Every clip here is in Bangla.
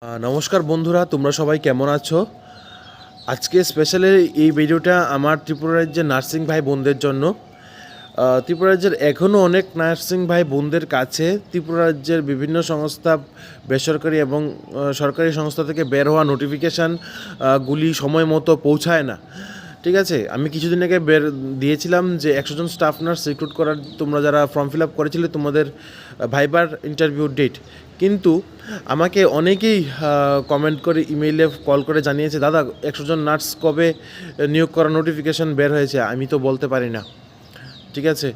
নমস্কার বন্ধুরা, তোমরা সবাই কেমন আছো? আজকে স্পেশালি এই ভিডিওটা আমার ত্রিপুরা রাজ্যের নার্সিং ভাই বোনদের জন্য। ত্রিপুরা রাজ্যের এখনও অনেক নার্সিং ভাই বোনদের কাছে ত্রিপুরা রাজ্যের বিভিন্ন সংস্থা, বেসরকারি এবং সরকারি সংস্থা থেকে বের হওয়া নোটিফিকেশান গুলি সময় মতো পৌঁছায় না। ঠিক আছে, আমি কিছুদিন আগে দিয়েছিলাম যে 100 জন স্টাফ নার্স রিক্রুট করার, তোমরা যারা ফর্ম ফিল আপ করেছিলে তোমাদের ভাইবার ইন্টারভিউ ডেট। কিন্তু আমাকে অনেকেই কমেন্ট করে, ইমেইলে, কল করে জানিয়েছে, দাদা 100 জন নার্স কবে নিয়োগ করার নোটিফিকেশান বের হয়েছে, আমি তো বলতে পারি না। ঠিক আছে,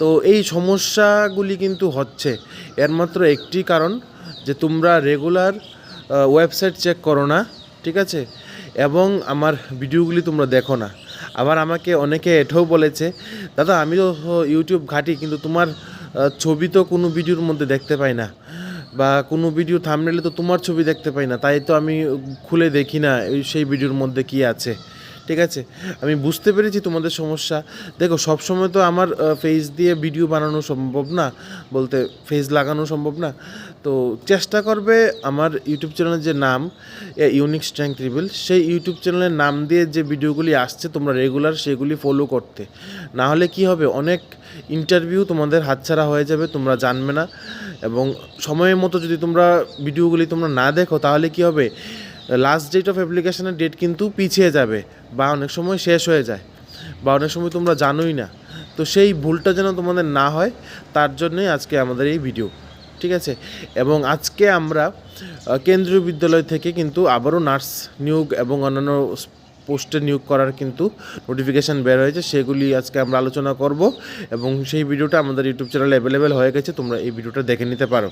তো এই সমস্যাগুলি কিন্তু হচ্ছে, এর মাত্র একটি কারণ যে তোমরা রেগুলার ওয়েবসাইট চেক করো না। ঠিক আছে, এবং আমার ভিডিওগুলি তোমরা দেখো না। আবার আমাকে অনেকে এটাও বলেছে, দাদা আমি তো ইউটিউব ঘাঁটি, কিন্তু তোমার ছবি তো কোনো ভিডিওর মধ্যে দেখতে পাই না, বা কোনো ভিডিও থাম্বনেলে তো তোমার ছবি দেখতে পাই না, তাই তো আমি খুলে দেখি না সেই ভিডিওর মধ্যে কী আছে। ঠিক আছে, আমি বুঝতে পেরেছি তোমাদের সমস্যা। দেখো, সবসময় তো আমার ফেস দিয়ে ভিডিও বানানো সম্ভব না, বলতে ফেস লাগানো সম্ভব না। তো চেষ্টা করবে আমার ইউটিউব চ্যানেলের যে নাম ইউনিক স্ট্রেংথ রিভিল, সেই ইউটিউব চ্যানেলের নাম দিয়ে যে ভিডিওগুলি আসছে তোমরা রেগুলার সেগুলি ফলো করতে। না হলে কি হবে, অনেক ইন্টারভিউ তোমাদের হাতছাড়া হয়ে যাবে, তোমরা জানবে না। এবং সময়ের মতো যদি তোমরা ভিডিওগুলি তোমরা না দেখো, তাহলে কি হবে, লাস্ট ডেট অফ অ্যাপ্লিকেশনের ডেট কিন্তু পিছিয়ে যাবে, বা অনেক সময় শেষ হয়ে যায়, বা অনেক সময় তোমরা জানোই না। তো সেই ভুলটা যেন তোমাদের না হয়, তার জন্যই আজকে আমাদের এই ভিডিও। ঠিক আছে, এবং আজকে আমরা কেন্দ্রীয় বিদ্যালয় থেকে কিন্তু আবারও নার্স নিয়োগ এবং অন্যান্য পোস্টে নিয়োগ করার কিন্তু নোটিফিকেশান বের হয়েছে, সেগুলি আজকে আমরা আলোচনা করব। এবং সেই ভিডিওটা আমাদের ইউটিউব চ্যানেলে অ্যাভেলেবেল হয়ে গেছে, তোমরা এই ভিডিওটা দেখে নিতে পারো।